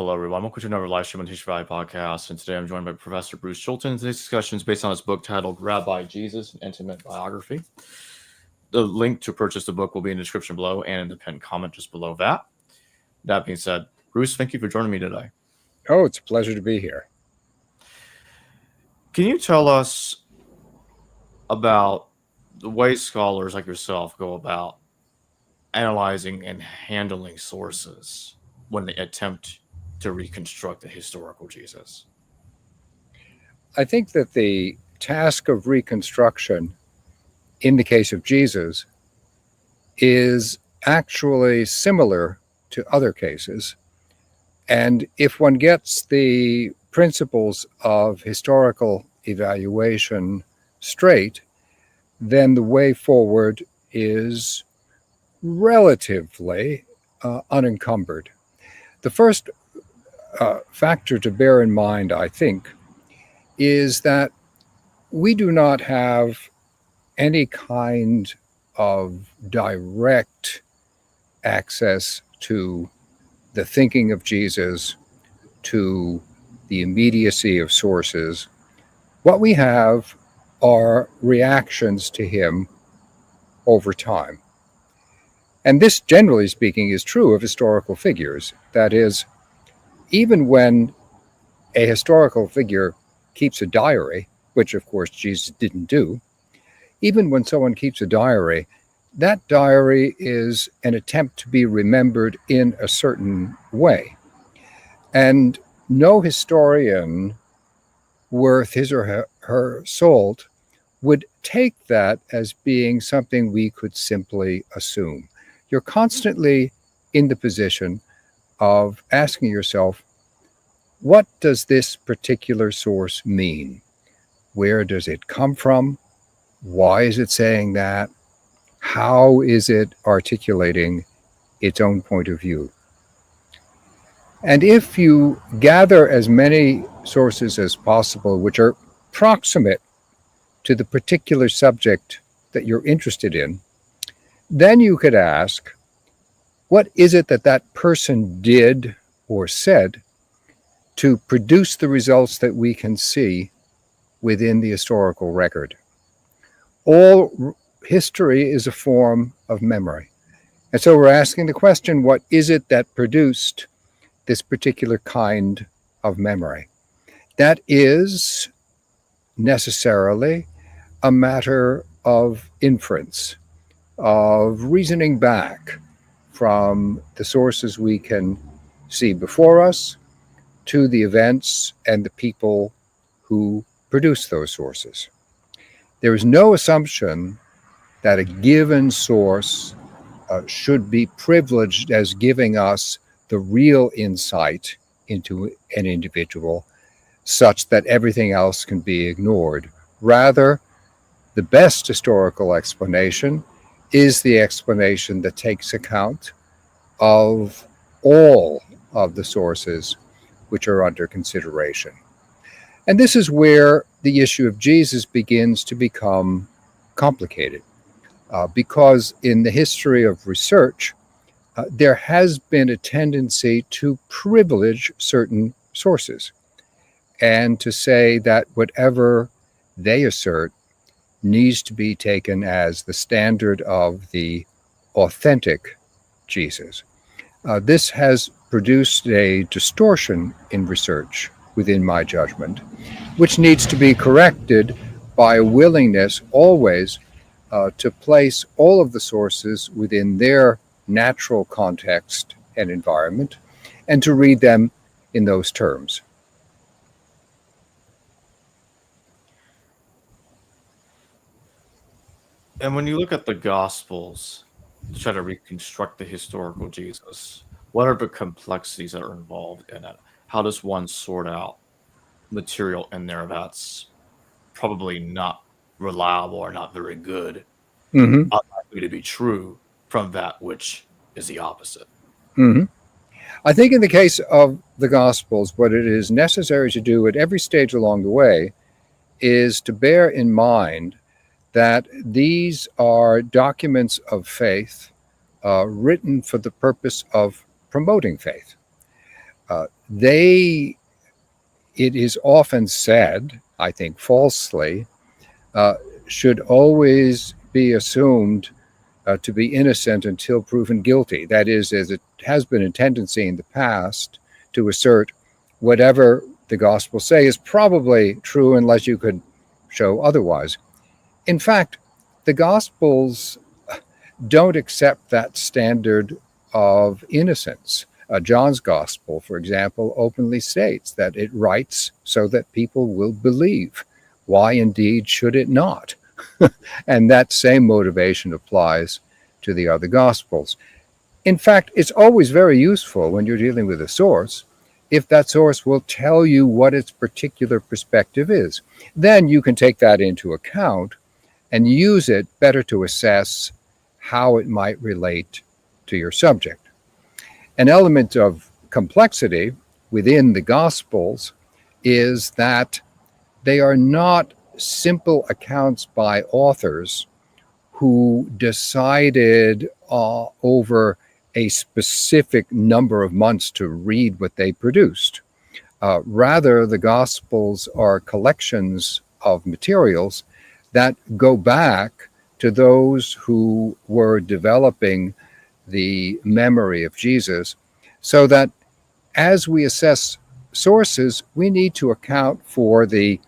Hello, everyone. Welcome to another live stream on Teach Rabbi podcast. And today I'm joined by Professor Bruce Chilton. Today's discussion is based on his book titled Rabbi Jesus, an Intimate Biography. The link to purchase the book will be in the description below and in the pinned comment just below that. That being said, Bruce, thank you for joining me today. Oh, it's a pleasure to be here. Can you tell us about the way scholars like yourself go about analyzing and handling sources when they attempt to reconstruct the historical Jesus? I think that the task of reconstruction in the case of Jesus is actually similar to other cases. And if one gets the principles of historical evaluation straight, then the way forward is relatively unencumbered. The first factor to bear in mind, I think, is that we do not have any kind of direct access to the thinking of Jesus, to the immediacy of sources. What we have are reactions to him over time. And this, generally speaking, is true of historical figures. That is, even when a historical figure keeps a diary, which of course Jesus didn't do, even when someone keeps a diary, that diary is an attempt to be remembered in a certain way. And no historian worth his or her salt would take that as being something we could simply assume. You're constantly in the position of asking yourself, what does this particular source mean? Where does it come from? Why is it saying that? How is it articulating its own point of view? And if you gather as many sources as possible which are proximate to the particular subject that you're interested in, then you could ask, what is it that that person did or said to produce the results that we can see within the historical record? All history is a form of memory. And so we're asking the question, what is it that produced this particular kind of memory? That is necessarily a matter of inference, of reasoning back from the sources we can see before us to the events and the people who produce those sources. There is no assumption that a given source should be privileged as giving us the real insight into an individual, such that everything else can be ignored. Rather, the best historical explanation is the explanation that takes account of all of the sources which are under consideration. And this is where the issue of Jesus begins to become complicated, because in the history of research, there has been a tendency to privilege certain sources and to say that whatever they assert needs to be taken as the standard of the authentic Jesus. This has produced a distortion in research, within my judgment, which needs to be corrected by a willingness always to place all of the sources within their natural context and environment, and to read them in those terms. And when you look at the Gospels to try to reconstruct the historical Jesus, what are the complexities that are involved in it? How does one sort out material in there that's probably not reliable or not very good, unlikely to be true, from that which is the opposite? I think in the case of the Gospels, what it is necessary to do at every stage along the way is to bear in mind that these are documents of faith written for the purpose of promoting faith. it is often said, I think falsely, should always be assumed to be innocent until proven guilty. That is, as it has been a tendency in the past to assert whatever the Gospels say is probably true unless you could show otherwise. In fact, the Gospels don't accept that standard of innocence. John's Gospel, for example, openly states that it writes so that people will believe. Why indeed should it not? And that same motivation applies to the other Gospels. In fact, it's always very useful when you're dealing with a source if that source will tell you what its particular perspective is. Then you can take that into account and use it better to assess how it might relate to your subject. An element of complexity within the Gospels is that they are not simple accounts by authors who decided over a specific number of months to read what they produced. Rather, the Gospels are collections of materials that go back to those who were developing the memory of Jesus, so that as we assess sources, we need to account for the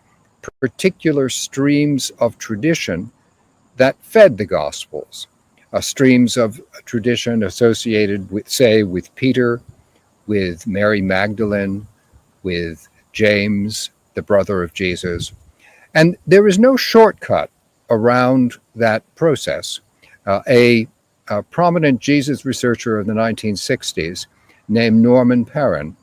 particular streams of tradition that fed the Gospels, streams of tradition associated with, say, with Peter, with Mary Magdalene, with James, the brother of Jesus. And there is no shortcut around that process. A prominent Jesus researcher of the 1960s named Norman Perrin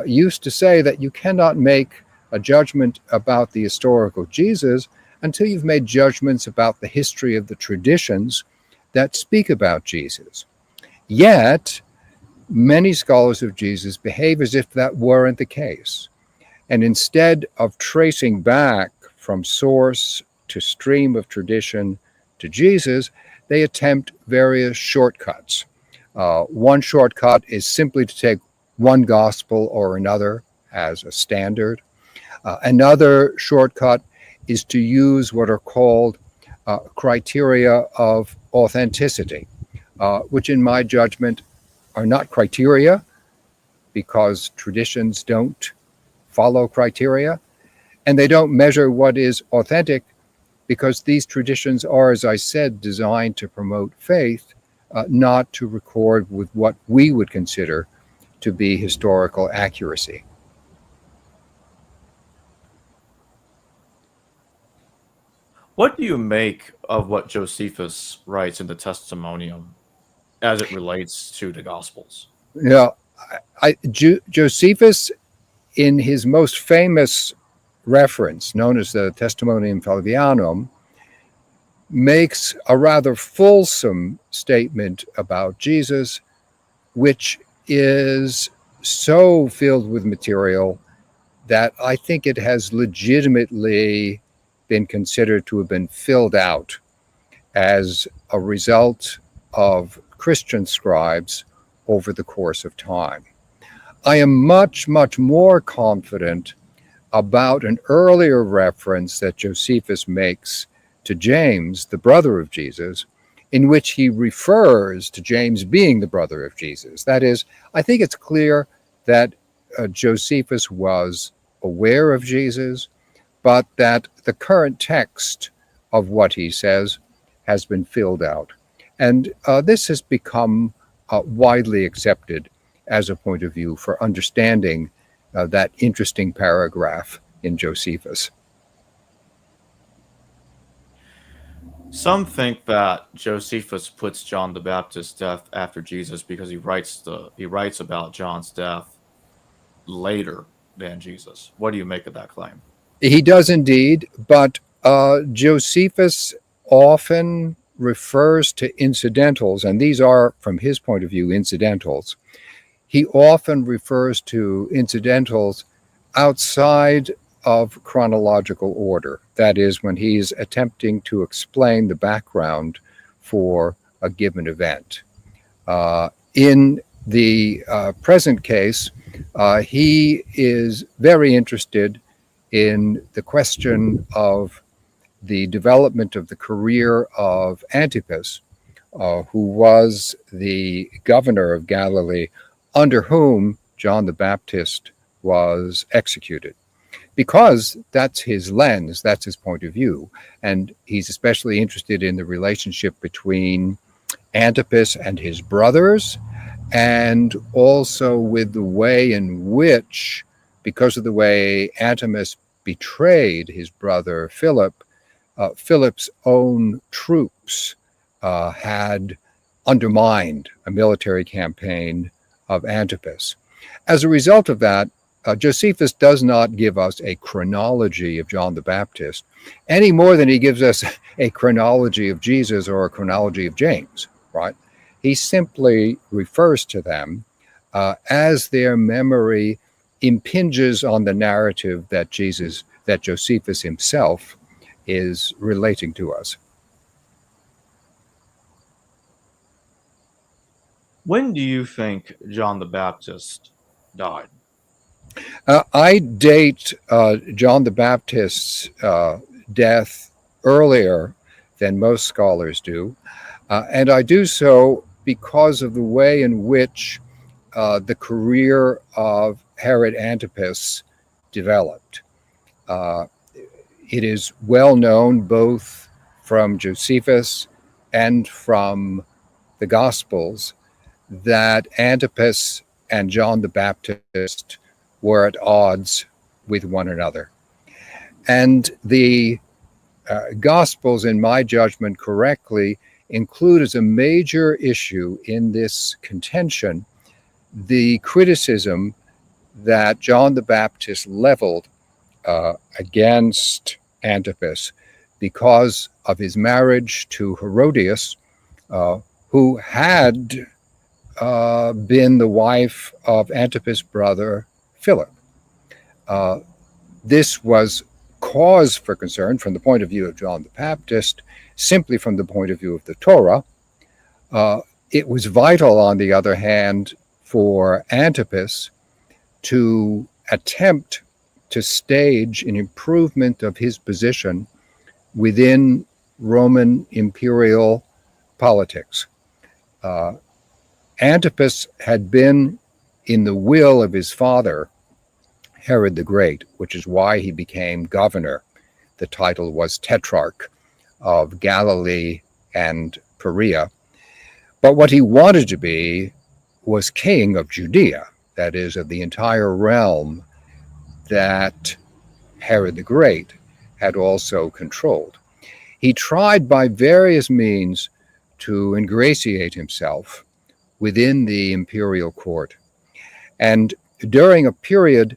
used to say that you cannot make a judgment about the historical Jesus until you've made judgments about the history of the traditions that speak about Jesus. Yet, many scholars of Jesus behave as if that weren't the case. And instead of tracing back from source to stream of tradition to Jesus, they attempt various shortcuts. One shortcut is simply to take one gospel or another as a standard. Another shortcut is to use what are called criteria of authenticity, which in my judgment are not criteria because traditions don't follow criteria, and they don't measure what is authentic because these traditions are, as I said, designed to promote faith, not to record with what we would consider to be historical accuracy. What do you make of what Josephus writes in the Testimonium as it relates to the Gospels? Josephus, in his most famous reference, known as the Testimonium Flavianum, makes a rather fulsome statement about Jesus, which is so filled with material that I think it has legitimately been considered to have been filled out as a result of Christian scribes over the course of time. I am much, much more confident about an earlier reference that Josephus makes to James, the brother of Jesus, in which he refers to James being the brother of Jesus. That is, I think it's clear that Josephus was aware of Jesus, but that the current text of what he says has been filled out. And this has become widely accepted as a point of view for understanding that interesting paragraph in Josephus. Some think that Josephus puts John the Baptist's death after Jesus because he writes about John's death later than Jesus. What do you make of that claim? He does indeed, but Josephus often refers to incidentals, and these are, from his point of view, incidentals. He often refers to incidentals outside of chronological order. That is, when he's attempting to explain the background for a given event. In the present case, he is very interested in the question of the development of the career of Antipas, who was the governor of Galilee, under whom John the Baptist was executed. Because that's his lens, that's his point of view. And he's especially interested in the relationship between Antipas and his brothers, and also with the way in which, because of the way Antipas betrayed his brother Philip, Philip's own troops had undermined a military campaign of Antipas. As a result of that, Josephus does not give us a chronology of John the Baptist any more than he gives us a chronology of Jesus or a chronology of James, right? He simply refers to them as their memory impinges on the narrative that Josephus himself is relating to us. When do you think John the Baptist died? I date John the Baptist's death earlier than most scholars do, and I do so because of the way in which the career of Herod Antipas developed. It is well known both from Josephus and from the Gospels that Antipas and John the Baptist were at odds with one another. And the Gospels, in my judgment, correctly include as a major issue in this contention the criticism that John the Baptist leveled against Antipas because of his marriage to Herodias, who had been the wife of Antipas' brother Philip. This was cause for concern from the point of view of John the Baptist, simply from the point of view of the Torah. It was vital, on the other hand, for Antipas to attempt to stage an improvement of his position within Roman imperial politics. Antipas had been in the will of his father, Herod the Great, which is why he became governor. The title was Tetrarch of Galilee and Perea. But what he wanted to be was king of Judea, that is, of the entire realm that Herod the Great had also controlled. He tried by various means to ingratiate himself within the imperial court. And during a period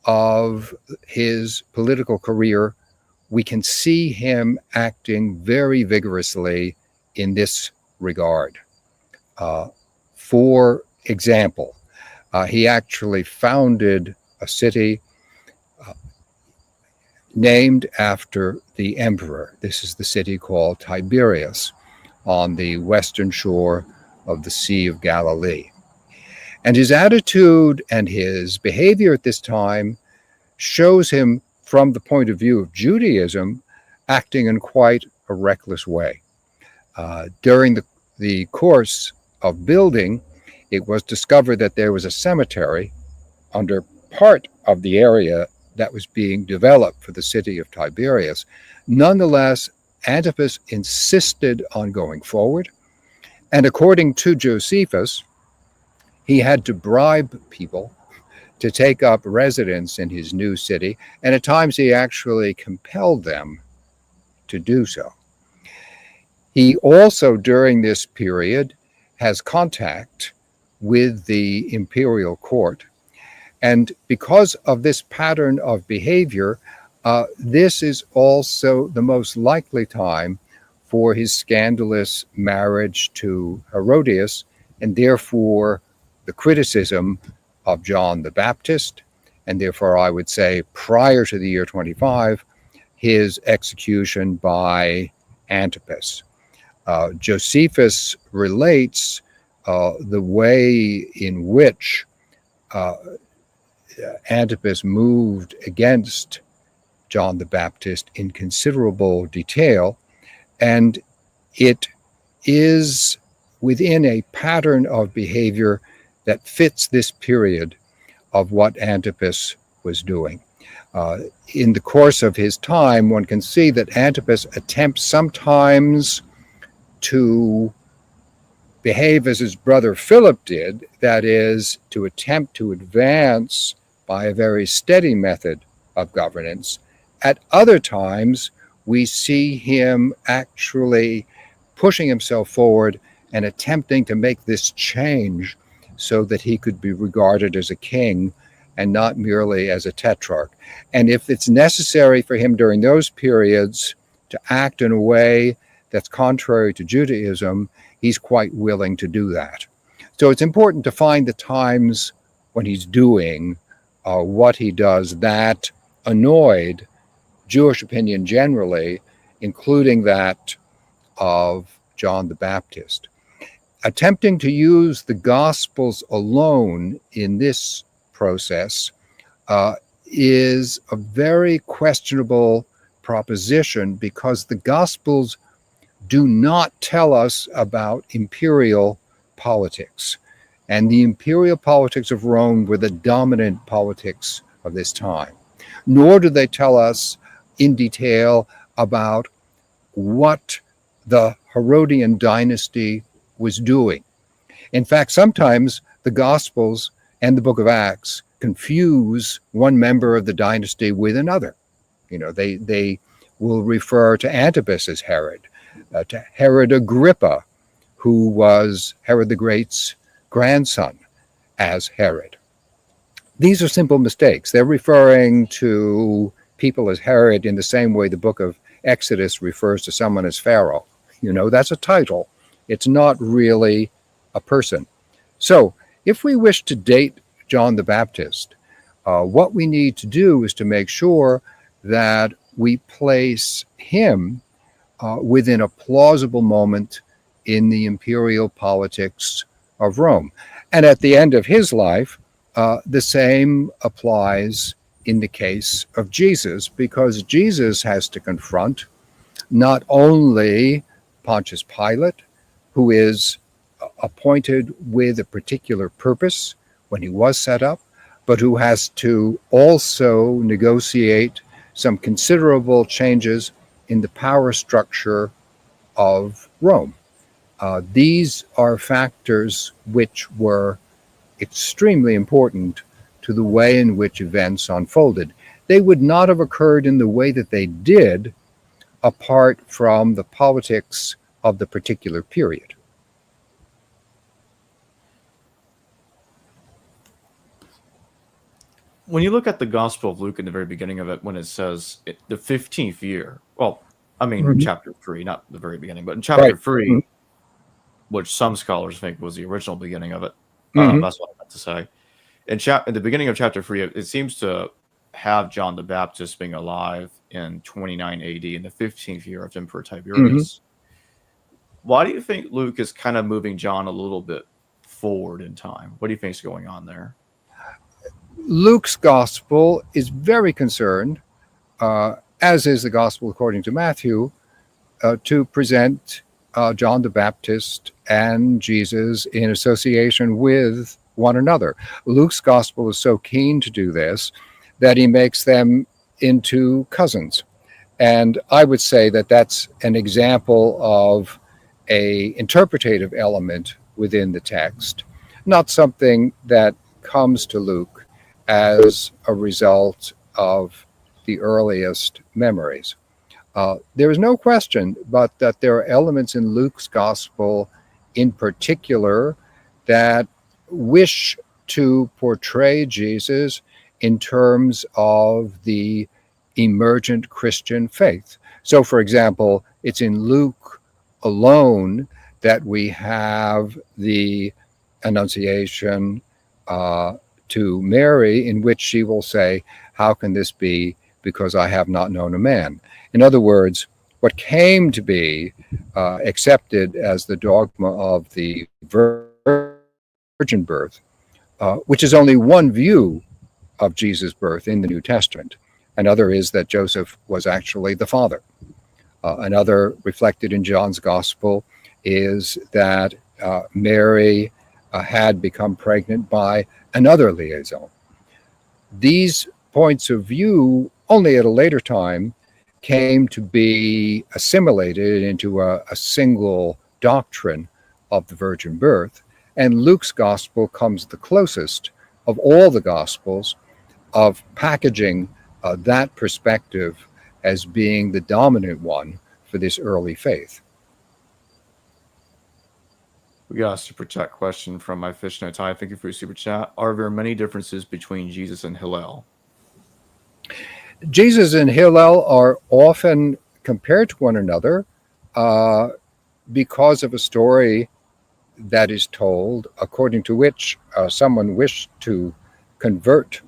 of his political career, we can see him acting very vigorously in this regard. For example, he actually founded a city named after the emperor. This is the city called Tiberias on the western shore of the Sea of Galilee. And his attitude and his behavior at this time shows him, from the point of view of Judaism, acting in quite a reckless way. During the course of building, it was discovered that there was a cemetery under part of the area that was being developed for the city of Tiberias. Nonetheless, Antipas insisted on going forward, and according to Josephus, he had to bribe people to take up residence in his new city, and at times he actually compelled them to do so. He also, during this period, has contact with the imperial court. And because of this pattern of behavior, this is also the most likely time for his scandalous marriage to Herodias, and therefore the criticism of John the Baptist, and therefore I would say prior to the year 25, his execution by Antipas. Josephus relates the way in which Antipas moved against John the Baptist in considerable detail, and it is within a pattern of behavior that fits this period of what Antipas was doing. In the course of his time, one can see that Antipas attempts sometimes to behave as his brother Philip did, that is, to attempt to advance by a very steady method of governance. At other times, we see him actually pushing himself forward and attempting to make this change so that he could be regarded as a king and not merely as a tetrarch. And if it's necessary for him during those periods to act in a way that's contrary to Judaism, he's quite willing to do that. So it's important to find the times when he's doing what he does that annoyed Jewish opinion generally, including that of John the Baptist. Attempting to use the Gospels alone in this process is a very questionable proposition, because the Gospels do not tell us about imperial politics. And the imperial politics of Rome were the dominant politics of this time. Nor do they tell us in detail about what the Herodian dynasty was doing. In fact, sometimes the Gospels and the book of Acts confuse one member of the dynasty with another. They will refer to Antipas as Herod, to Herod Agrippa, who was Herod the Great's grandson, as Herod. These are simple mistakes. They're referring to people as Herod in the same way the book of Exodus refers to someone as Pharaoh. That's a title. It's not really a person. So if we wish to date John the Baptist, what we need to do is to make sure that we place him within a plausible moment in the imperial politics of Rome. And at the end of his life, the same applies in the case of Jesus, because Jesus has to confront not only Pontius Pilate, who is appointed with a particular purpose when he was set up, but who has to also negotiate some considerable changes in the power structure of Rome. These are factors which were extremely important to the way in which events unfolded. They would not have occurred in the way that they did apart from the politics of the particular period. When you look at the Gospel of Luke in the very beginning of it, when it says the 15th year, chapter 3, not the very beginning, but in chapter 3, which some scholars think was the original beginning of it, that's what I meant to say. In the beginning of chapter 3, it seems to have John the Baptist being alive in 29 AD, in the 15th year of Emperor Tiberius. Why do you think Luke is kind of moving John a little bit forward in time? What do you think is going on there? Luke's gospel is very concerned, as is the gospel according to Matthew, to present John the Baptist and Jesus in association with one another. Luke's gospel is so keen to do this that he makes them into cousins. And I would say that that's an example of an interpretative element within the text, not something that comes to Luke as a result of the earliest memories. There is no question but that there are elements in Luke's gospel in particular that wish to portray Jesus in terms of the emergent Christian faith. So, for example, it's in Luke alone that we have the Annunciation to Mary, in which she will say, "How can this be? Because I have not known a man." In other words, what came to be accepted as the dogma of the Virgin virgin birth, which is only one view of Jesus' birth in the New Testament. Another is that Joseph was actually the father. Another, reflected in John's Gospel, is that Mary had become pregnant by another liaison. These points of view, only at a later time, came to be assimilated into a single doctrine of the virgin birth. And Luke's Gospel comes the closest of all the Gospels of packaging that perspective as being the dominant one for this early faith. We got a super chat question from my fishnet tie. Thank you for your super chat. Are there many differences between Jesus and Hillel? Jesus and Hillel are often compared to one another because of a story that is told according to which someone wished to convert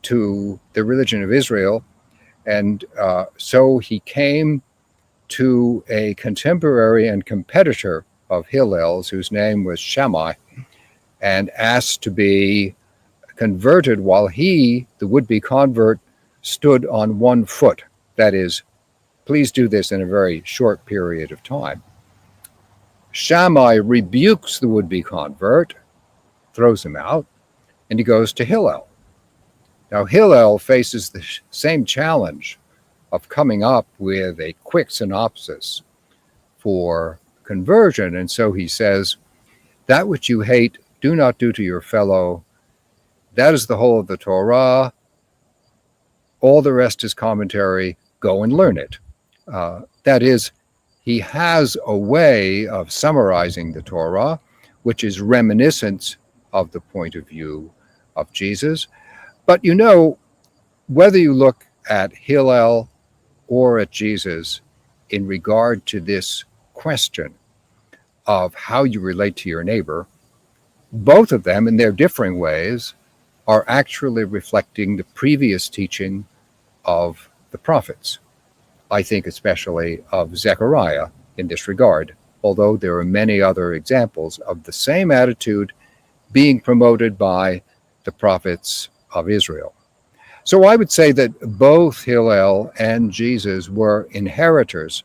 to the religion of Israel. And so he came to a contemporary and competitor of Hillel's, whose name was Shammai, and asked to be converted while he, the would-be convert, stood on one foot. That is, please do this in a very short period of time. Shammai rebukes the would-be convert, throws him out, and he goes to Hillel. Now, Hillel faces the same challenge of coming up with a quick synopsis for conversion. And so he says, that which you hate, do not do to your fellow. That is the whole of the Torah. All the rest is commentary. Go and learn it. That is, he has a way of summarizing the Torah, which is reminiscent of the point of view of Jesus. But you know, whether you look at Hillel or at Jesus in regard to this question of how you relate to your neighbor, both of them, in their differing ways, are actually reflecting the previous teaching of the prophets. I think especially of Zechariah in this regard, although there are many other examples of the same attitude being promoted by the prophets of Israel. So I would say that both Hillel and Jesus were inheritors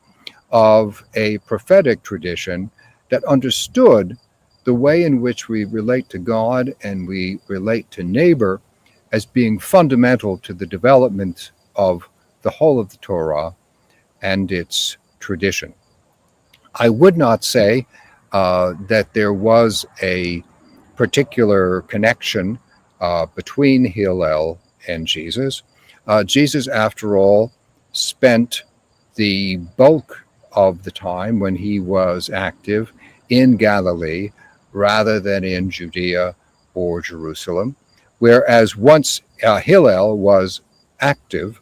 of a prophetic tradition that understood the way in which we relate to God and we relate to neighbor as being fundamental to the development of the whole of the Torah and its tradition. I would not say that there was a particular connection between Hillel and Jesus. Jesus, after all, spent the bulk of the time when he was active in Galilee rather than in Judea or Jerusalem, whereas once Hillel was active,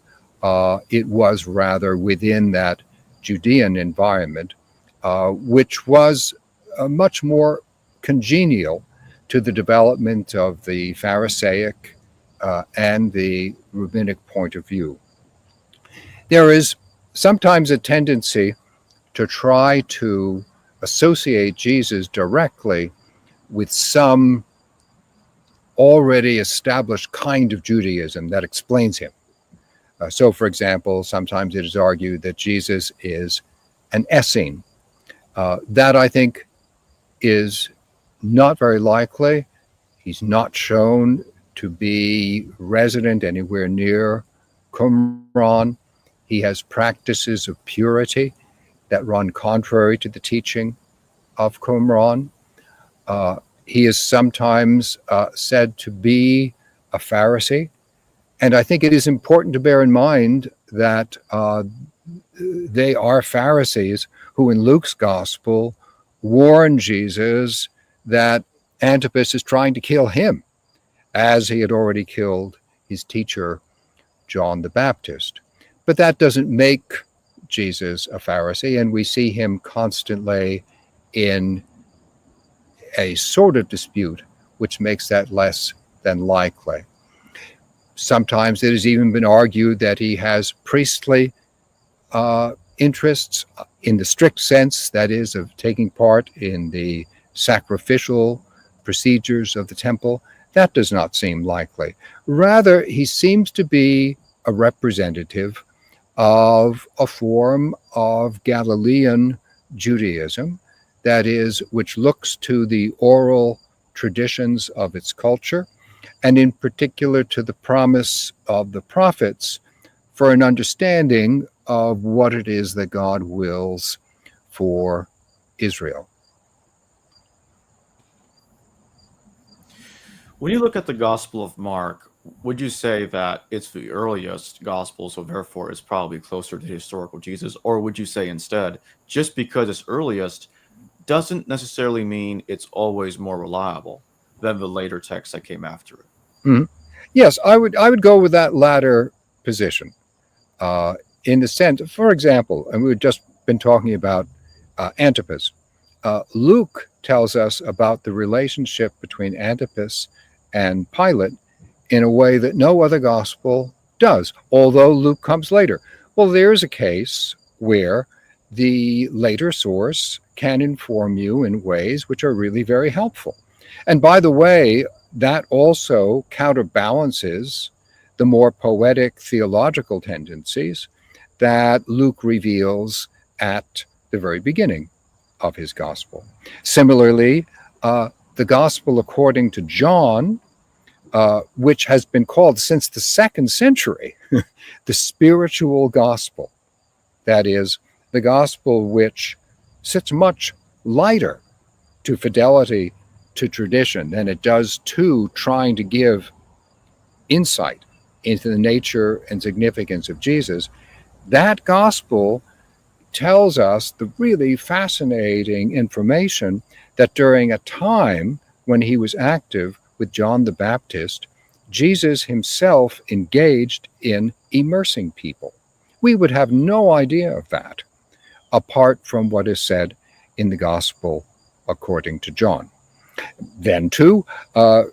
it was rather within that Judean environment, which was much more congenial to the development of the Pharisaic and the rabbinic point of view. There is sometimes a tendency to try to associate Jesus directly with some already established kind of Judaism that explains him. So, for example, sometimes it is argued that Jesus is an Essene. That, I think, is not very likely. He's not shown to be resident anywhere near Qumran. He has practices of purity that run contrary to the teaching of Qumran. He is sometimes said to be a Pharisee. And I think it is important to bear in mind that they are Pharisees who in Luke's gospel warn Jesus that Antipas is trying to kill him, as he had already killed his teacher, John the Baptist. But that doesn't make Jesus a Pharisee, and we see him constantly in a sort of dispute, which makes that less than likely. Sometimes it has even been argued that he has priestly interests in the strict sense, that is, of taking part in the sacrificial procedures of the temple, that does not seem likely. Rather, he seems to be a representative of a form of Galilean Judaism, that is, which looks to the oral traditions of its culture, and in particular to the promise of the prophets for an understanding of what it is that God wills for Israel. When you look at the Gospel of Mark, would you say that it's the earliest gospel, so therefore it's probably closer to historical Jesus? Or would you say instead, just because it's earliest doesn't necessarily mean it's always more reliable than the later texts that came after it? Mm-hmm. Yes, I would go with that latter position. In the sense, for example, and we've just been talking about Antipas. Luke tells us about the relationship between Antipas and Pilate in a way that no other gospel does, although Luke comes later. Well, there's a case where the later source can inform you in ways which are really very helpful. And by the way, that also counterbalances the more poetic theological tendencies that Luke reveals at the very beginning of his gospel. Similarly, the gospel according to John, which has been called since the 2nd century the spiritual gospel, that is, the gospel which sits much lighter to fidelity to tradition than it does to trying to give insight into the nature and significance of Jesus. That gospel tells us the really fascinating information that during a time when he was active with John the Baptist, Jesus himself engaged in immersing people. We would have no idea of that apart from what is said in the Gospel according to John. Then, too, the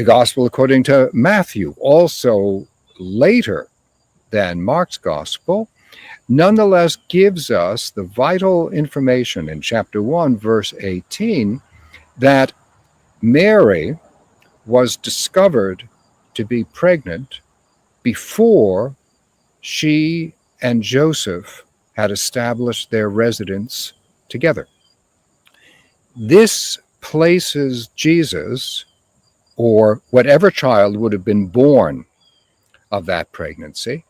Gospel according to Matthew, also later than Mark's Gospel, nonetheless gives us the vital information in chapter 1, verse 18, that Mary was discovered to be pregnant before she and Joseph had established their residence together. This places Jesus, or whatever child would have been born of that pregnancy,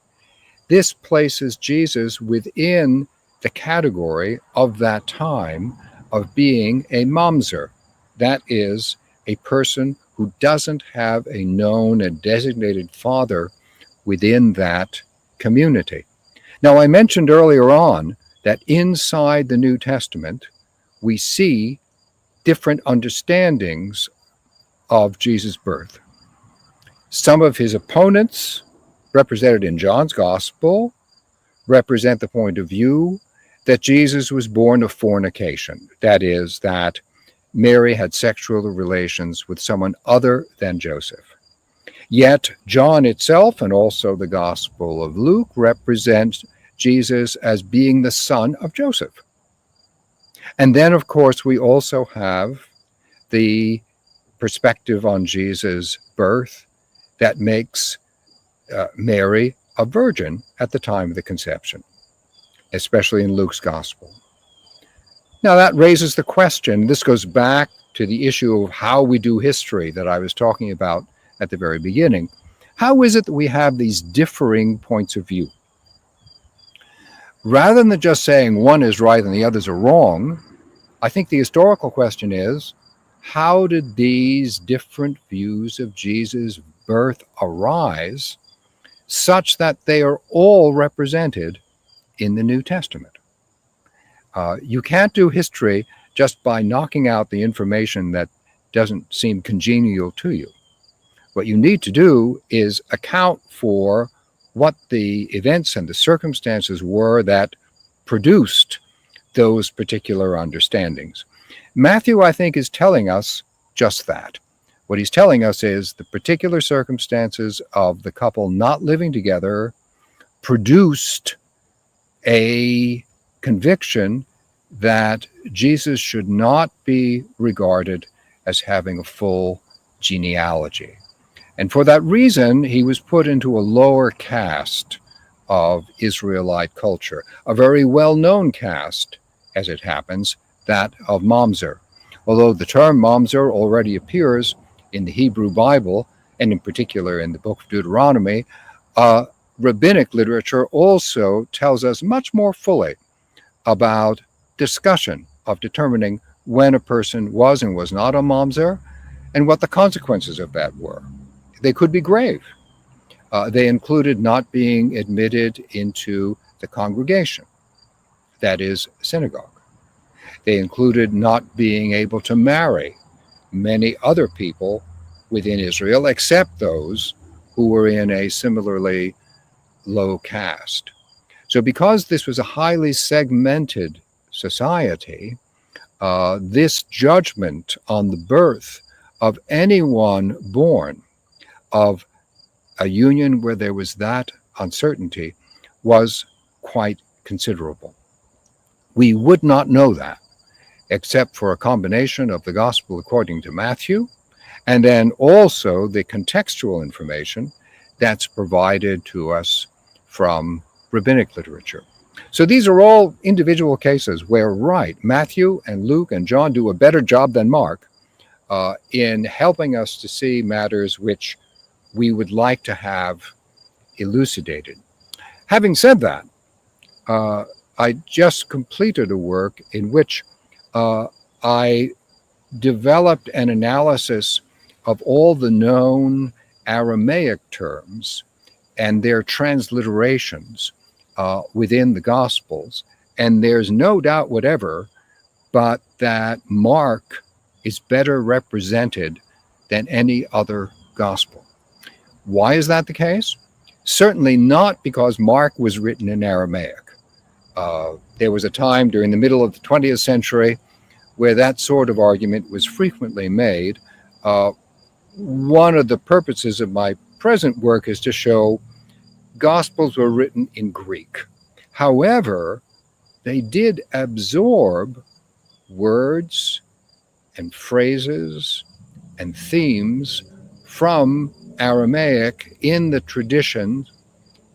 this places Jesus within the category of that time of being a mamzer, that is, a person who doesn't have a known and designated father within that community. Now, I mentioned earlier on that inside the New Testament, we see different understandings of Jesus' birth. Some of his opponents, represented in John's Gospel, represent the point of view that Jesus was born of fornication. That is, that Mary had sexual relations with someone other than Joseph. Yet John itself, and also the Gospel of Luke, represent Jesus as being the son of Joseph. And then, of course, we also have the perspective on Jesus' birth that makes Mary a virgin at the time of the conception, especially in Luke's Gospel. Now, that raises the question, this goes back to the issue of how we do history that I was talking about at the very beginning. How is it that we have these differing points of view? Rather than just saying one is right and the others are wrong, I think the historical question is, how did these different views of Jesus' birth arise such that they are all represented in the New Testament? You can't do history just by knocking out the information that doesn't seem congenial to you. What you need to do is account for what the events and the circumstances were that produced those particular understandings. Matthew, I think, is telling us just that. What he's telling us is the particular circumstances of the couple not living together produced a conviction that Jesus should not be regarded as having a full genealogy. And for that reason, he was put into a lower caste of Israelite culture, a very well-known caste, as it happens, that of Mamzer. Although the term Mamzer already appears in the Hebrew Bible, and in particular in the book of Deuteronomy, rabbinic literature also tells us much more fully about discussion of determining when a person was and was not a Mamzer and what the consequences of that were. They could be grave. They included not being admitted into the congregation, that is, synagogue. They included not being able to marry many other people within Israel, except those who were in a similarly low caste. So, because this was a highly segmented society, this judgment on the birth of anyone born of a union where there was that uncertainty was quite considerable. We would not know that except for a combination of the Gospel according to Matthew and then also the contextual information that's provided to us from rabbinic literature. So these are all individual cases where, right, Matthew and Luke and John do a better job than Mark in helping us to see matters which we would like to have elucidated. Having said that, I just completed a work in which I developed an analysis of all the known Aramaic terms and their transliterations within the Gospels. And there's no doubt whatever but that Mark is better represented than any other Gospel. Why is that the case? Certainly not because Mark was written in Aramaic. There was a time during the middle of the 20th century where that sort of argument was frequently made. One of the purposes of my present work is to show Gospels were written in Greek. However, they did absorb words and phrases and themes from Aramaic in the tradition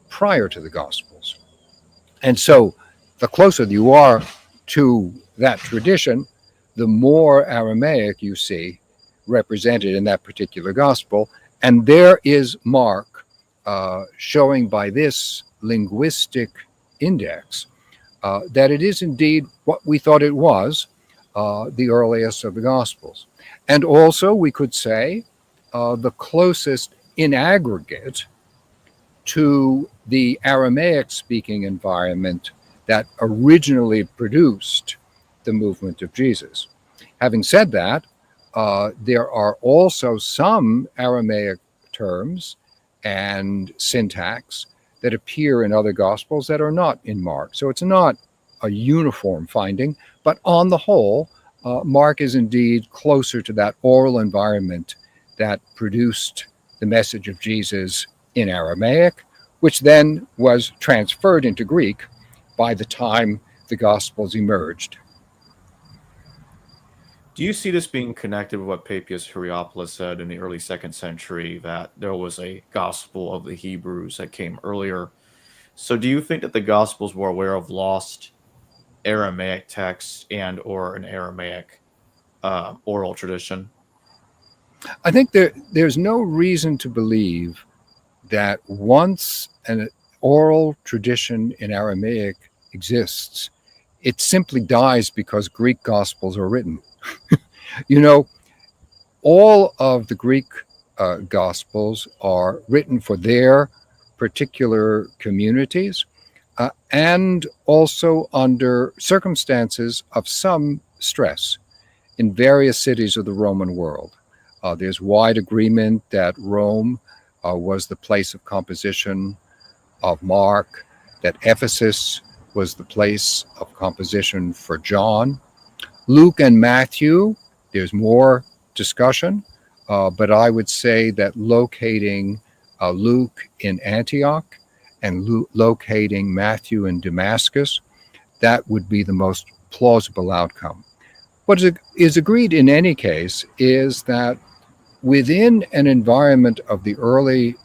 prior to the Gospels. And so the closer you are to that tradition, the more Aramaic you see represented in that particular Gospel. And there is Mark showing by this linguistic index that it is indeed what we thought it was, the earliest of the Gospels. And also, we could say, the closest in aggregate to the Aramaic-speaking environment that originally produced the movement of Jesus. Having said that, there are also some Aramaic terms and syntax that appear in other Gospels that are not in Mark. So it's not a uniform finding, but on the whole, Mark is indeed closer to that oral environment that produced the message of Jesus in Aramaic, which then was transferred into Greek by the time the Gospels emerged. Do you see this being connected with what Papias Hierapolis said in the early 2nd century, that there was a gospel of the Hebrews that came earlier? So do you think that the Gospels were aware of lost Aramaic texts and or an Aramaic oral tradition? I think there's no reason to believe that once an oral tradition in Aramaic exists, it simply dies because Greek Gospels are written. You know, all of the Greek Gospels are written for their particular communities and also under circumstances of some stress in various cities of the Roman world. There's wide agreement that Rome was the place of composition of Mark, that Ephesus was the place of composition for John. Luke and Matthew, there's more discussion, but I would say that locating Luke in Antioch and locating Matthew in Damascus, that would be the most plausible outcome. What is agreed in any case is that within an environment of the early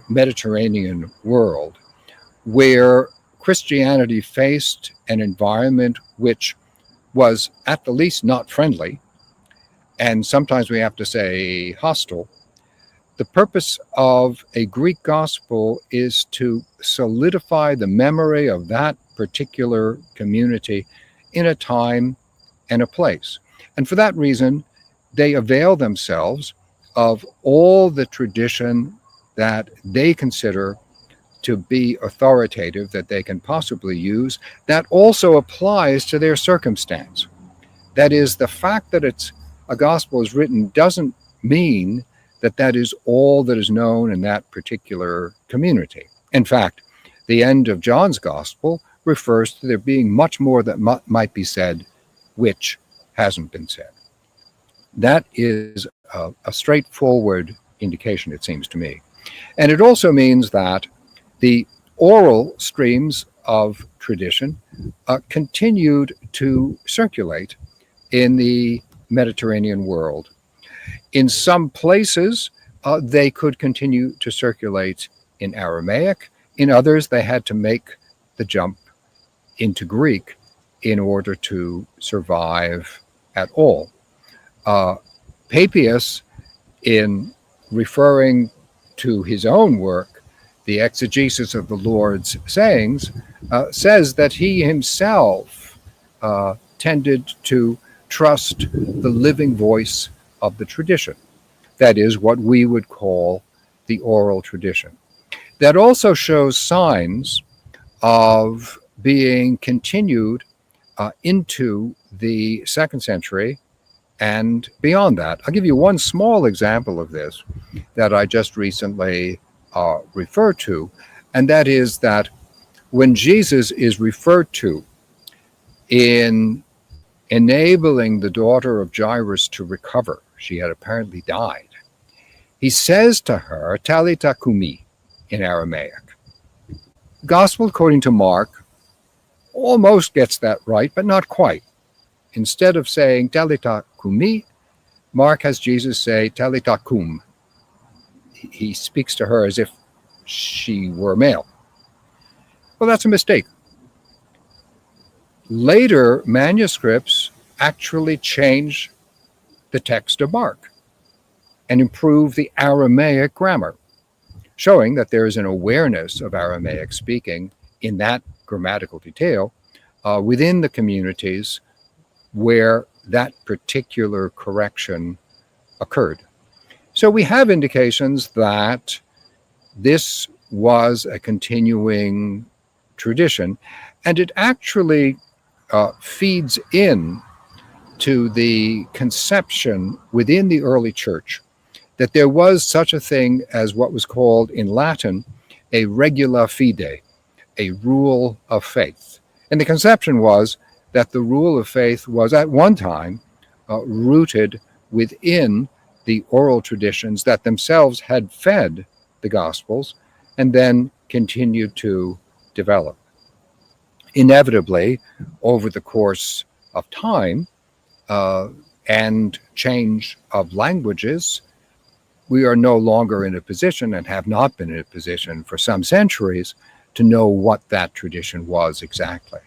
Mediterranean world, where Christianity faced an environment which was at the least not friendly, and sometimes we have to say hostile, the purpose of a Greek gospel is to solidify the memory of that particular community in a time and a place. And for that reason, they avail themselves of all the tradition that they consider to be authoritative that they can possibly use that also applies to their circumstance. That is, the fact that a gospel is written doesn't mean that that is all that is known in that particular community. In fact, the end of John's gospel refers to there being much more that might be said which hasn't been said. That is a straightforward indication, it seems to me. And it also means that the oral streams of tradition continued to circulate in the Mediterranean world. In some places, they could continue to circulate in Aramaic. In others, they had to make the jump into Greek in order to survive at all. Papias, in referring to his own work, the exegesis of the Lord's sayings, says that he himself tended to trust the living voice of the tradition. That is what we would call the oral tradition. That also shows signs of being continued into the second century and beyond that. I'll give you one small example of this that I just recently referred to, and that is that when Jesus is referred to in enabling the daughter of Jairus to recover, she had apparently died, he says to her, Talitha Kumi, in Aramaic. Gospel according to Mark almost gets that right, but not quite. Instead of saying Talitha Kumi, Mark has Jesus say Talitha Kum. He speaks to her as if she were male. Well, that's a mistake. Later manuscripts actually change the text of Mark and improve the Aramaic grammar, showing that there is an awareness of Aramaic speaking in that grammatical detail within the communities where that particular correction occurred. So we have indications that this was a continuing tradition, and it actually feeds in to the conception within the early church that there was such a thing as what was called in Latin a regula fide, a rule of faith. And the conception was that the rule of faith was at one time rooted within the oral traditions that themselves had fed the Gospels and then continued to develop. Inevitably, over the course of time and change of languages, we are no longer in a position and have not been in a position for some centuries to know what that tradition was exactly.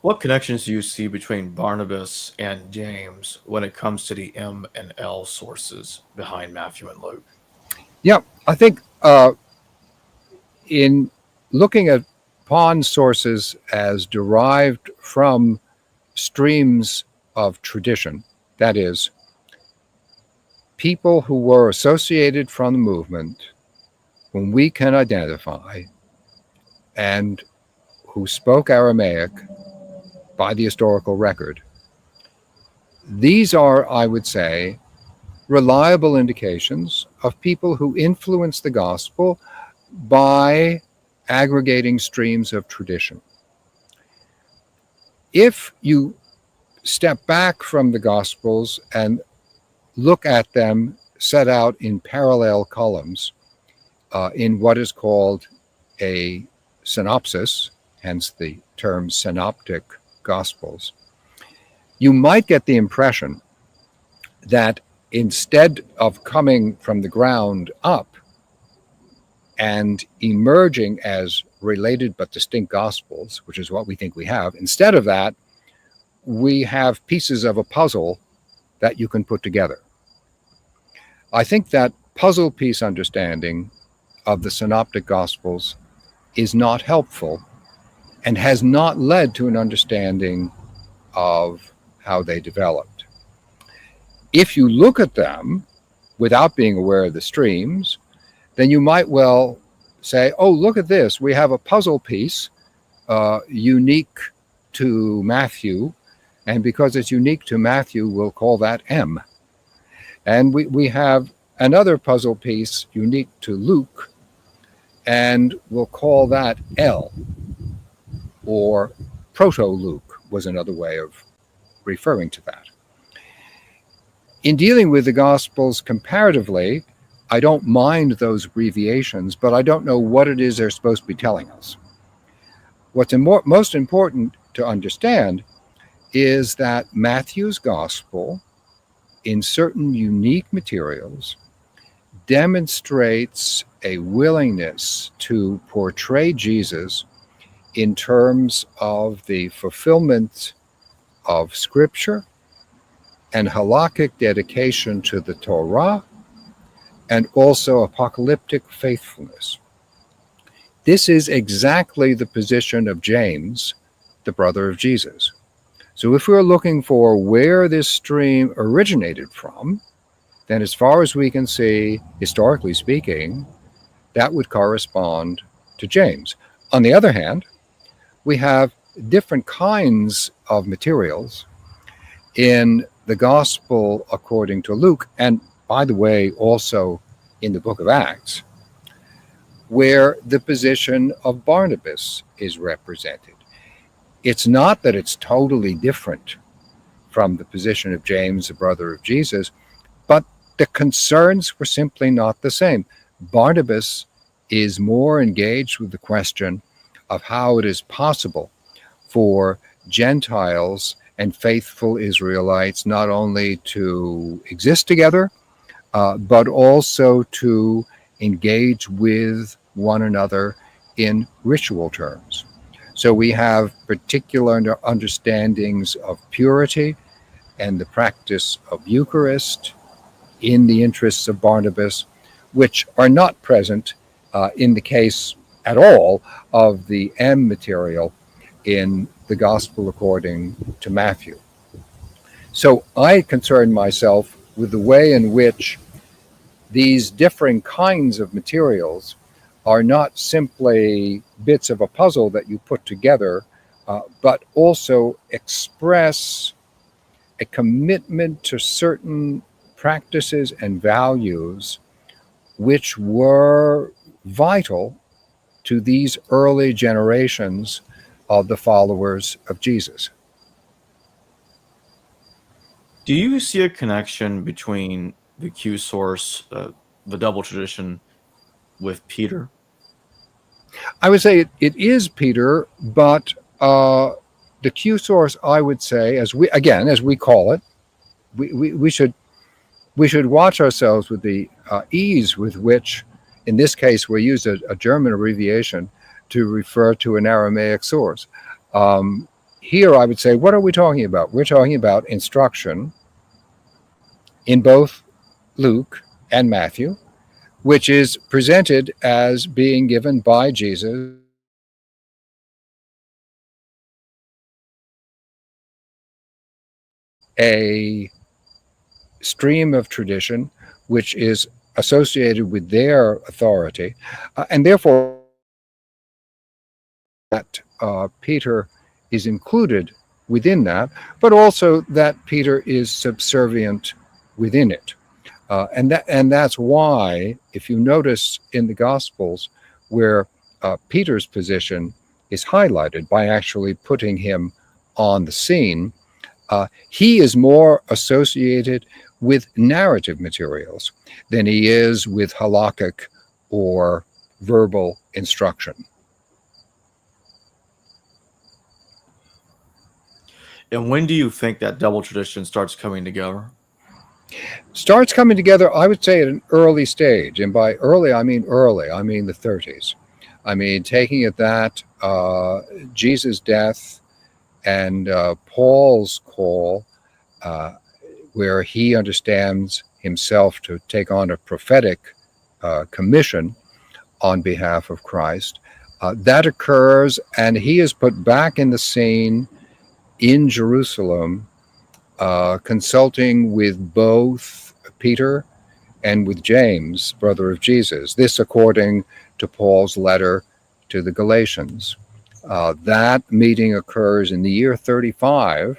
What connections do you see between Barnabas and James when it comes to the M and L sources behind Matthew and Luke? Yeah, I think in looking at upon sources as derived from streams of tradition, that is, people who were associated from the movement, whom we can identify, and who spoke Aramaic by the historical record. These are, I would say, reliable indications of people who influence the gospel by aggregating streams of tradition. If you step back from the gospels and look at them set out in parallel columns in what is called a synopsis, hence the term Synoptic Gospels, you might get the impression that instead of coming from the ground up and emerging as related but distinct Gospels, which is what we think we have, instead of that, we have pieces of a puzzle that you can put together. I think that puzzle piece understanding of the Synoptic Gospels is not helpful and has not led to an understanding of how they developed. If you look at them without being aware of the streams, then you might well say, oh, look at this. We have a puzzle piece unique to Matthew, and because it's unique to Matthew, we'll call that M. And we have another puzzle piece unique to Luke, and we'll call that L, or Proto-Luke was another way of referring to that. In dealing with the Gospels comparatively, I don't mind those abbreviations, but I don't know what it is they're supposed to be telling us. What's most important to understand is that Matthew's Gospel, in certain unique materials, demonstrates a willingness to portray Jesus in terms of the fulfillment of Scripture and halakhic dedication to the Torah, and also apocalyptic faithfulness. This is exactly the position of James, the brother of Jesus. So if we're looking for where this stream originated from, then as far as we can see, historically speaking, that would correspond to James. On the other hand, we have different kinds of materials in the Gospel according to Luke, and by the way, also in the book of Acts, where the position of Barnabas is represented. It's not that it's totally different from the position of James, the brother of Jesus, but the concerns were simply not the same. Barnabas is more engaged with the question of how it is possible for Gentiles and faithful Israelites not only to exist together, but also to engage with one another in ritual terms. So we have particular understandings of purity and the practice of Eucharist in the interests of Barnabas, which are not present in the case at all of the M material in the Gospel according to Matthew. So I concern myself with the way in which these differing kinds of materials are not simply bits of a puzzle that you put together, but also express a commitment to certain practices and values which were vital to these early generations of the followers of Jesus. Do you see a connection between the Q source, the double tradition, with Peter? I would say it is Peter, but the Q source, I would say, as we call it, we should watch ourselves with the ease with which, in this case, we use a German abbreviation to refer to an Aramaic source. Here, I would say, what are we talking about? We're talking about instruction in both Luke and Matthew, which is presented as being given by Jesus a stream of tradition which is associated with their authority, and therefore that Peter is included within that, but also that Peter is subservient within it. And that's why, if you notice in the Gospels, where Peter's position is highlighted by actually putting him on the scene, he is more associated with narrative materials than he is with halakhic or verbal instruction. And when do you think that double tradition starts coming together? Starts coming together, I would say, at an early stage. And by early, I mean the 30s. I mean, taking it that Jesus' death and Paul's call, uh, where he understands himself to take on a prophetic commission on behalf of Christ. That occurs, and he is put back in the scene in Jerusalem, consulting with both Peter and with James, brother of Jesus. This according to Paul's letter to the Galatians. That meeting occurs in the year 35,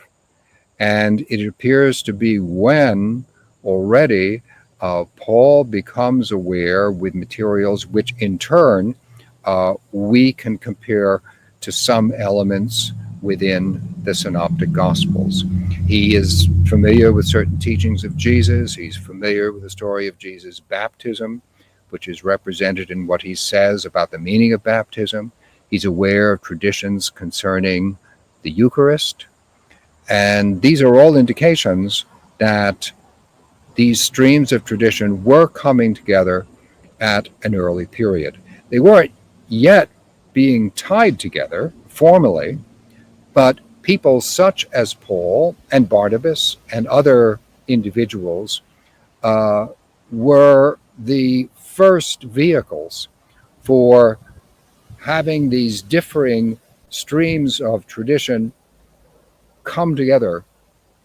and it appears to be when already Paul becomes aware with materials which in turn we can compare to some elements within the Synoptic Gospels. He is familiar with certain teachings of Jesus. He's familiar with the story of Jesus' baptism, which is represented in what he says about the meaning of baptism. He's aware of traditions concerning the Eucharist. And these are all indications that these streams of tradition were coming together at an early period. They weren't yet being tied together formally, but people such as Paul and Barnabas and other individuals were the first vehicles for having these differing streams of tradition come together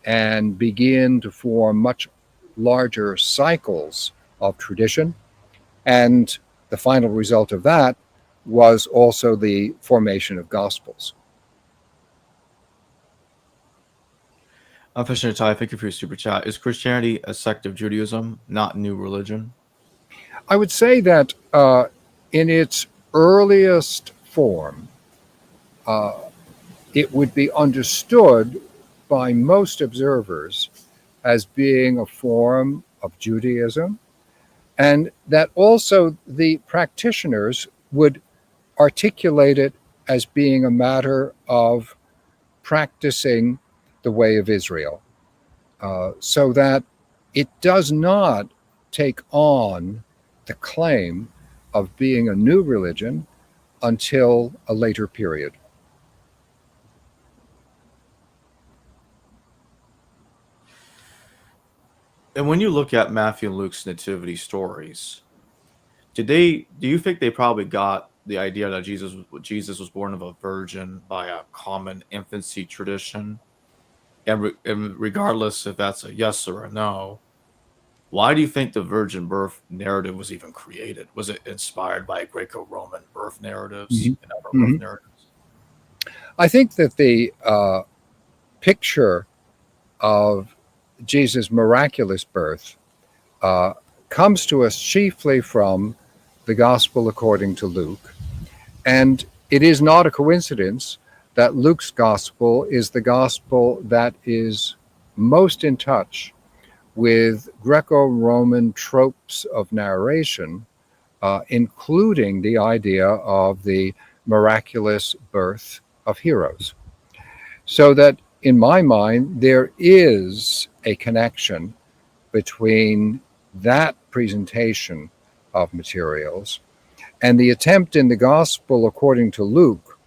and begin to form much larger cycles of tradition. And the final result of that was also the formation of Gospels. Fishing Ty, thank you for your super chat. Is Christianity a sect of Judaism, not new religion? I would say that in its earliest form, uh, it would be understood by most observers as being a form of Judaism, and that also the practitioners would articulate it as being a matter of practicing the way of Israel, so that it does not take on the claim of being a new religion until a later period. And when you look at Matthew and Luke's nativity stories, do you think they probably got the idea that Jesus was born of a virgin by a common infancy tradition? And regardless if that's a yes or a no, why do you think the virgin birth narrative was even created? Was it inspired by Greco-Roman birth narratives Mm-hmm. and other birth Mm-hmm. narratives? I think that the picture of Jesus' miraculous birth uh, comes to us chiefly from the Gospel according to Luke. And it is not a coincidence that Luke's Gospel is the Gospel that is most in touch with Greco-Roman tropes of narration, including the idea of the miraculous birth of heroes. So that in my mind, there is a connection between that presentation of materials and the attempt in the Gospel according to Luke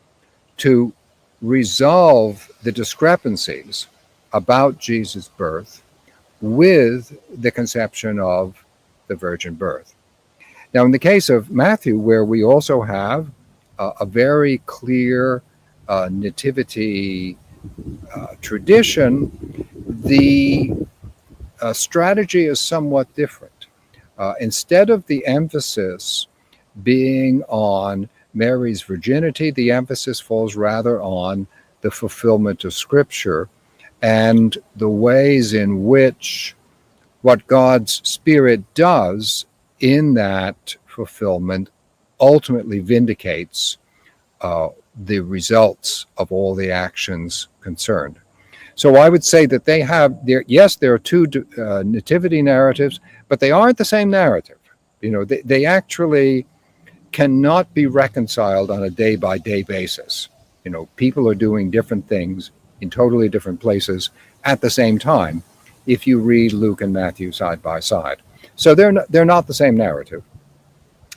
to resolve the discrepancies about Jesus' birth with the conception of the virgin birth. Now, in the case of Matthew, where we also have a very clear nativity tradition, the strategy is somewhat different. Instead of the emphasis being on Mary's virginity, the emphasis falls rather on the fulfillment of Scripture and the ways in which what God's Spirit does in that fulfillment ultimately vindicates the results of all the actions concerned. So I would say that they have yes, there are two nativity narratives, but they aren't the same narrative. You know, they actually cannot be reconciled on a day by day basis. You know, people are doing different things in totally different places at the same time if you read Luke and Matthew side by side. So they're not the same narrative.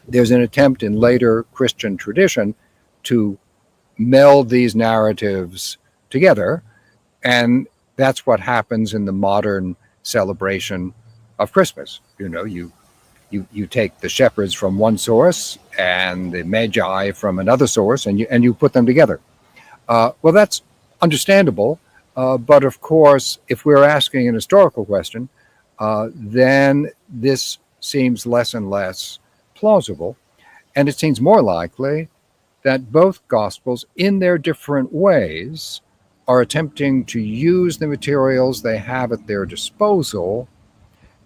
There's an attempt in later Christian tradition to meld these narratives together, and that's what happens in the modern celebration of Christmas. You take the shepherds from one source and the magi from another source, and you put them together. Well, that's understandable, but of course, if we're asking an historical question, then this seems less and less plausible, and it seems more likely that both Gospels, in their different ways, are attempting to use the materials they have at their disposal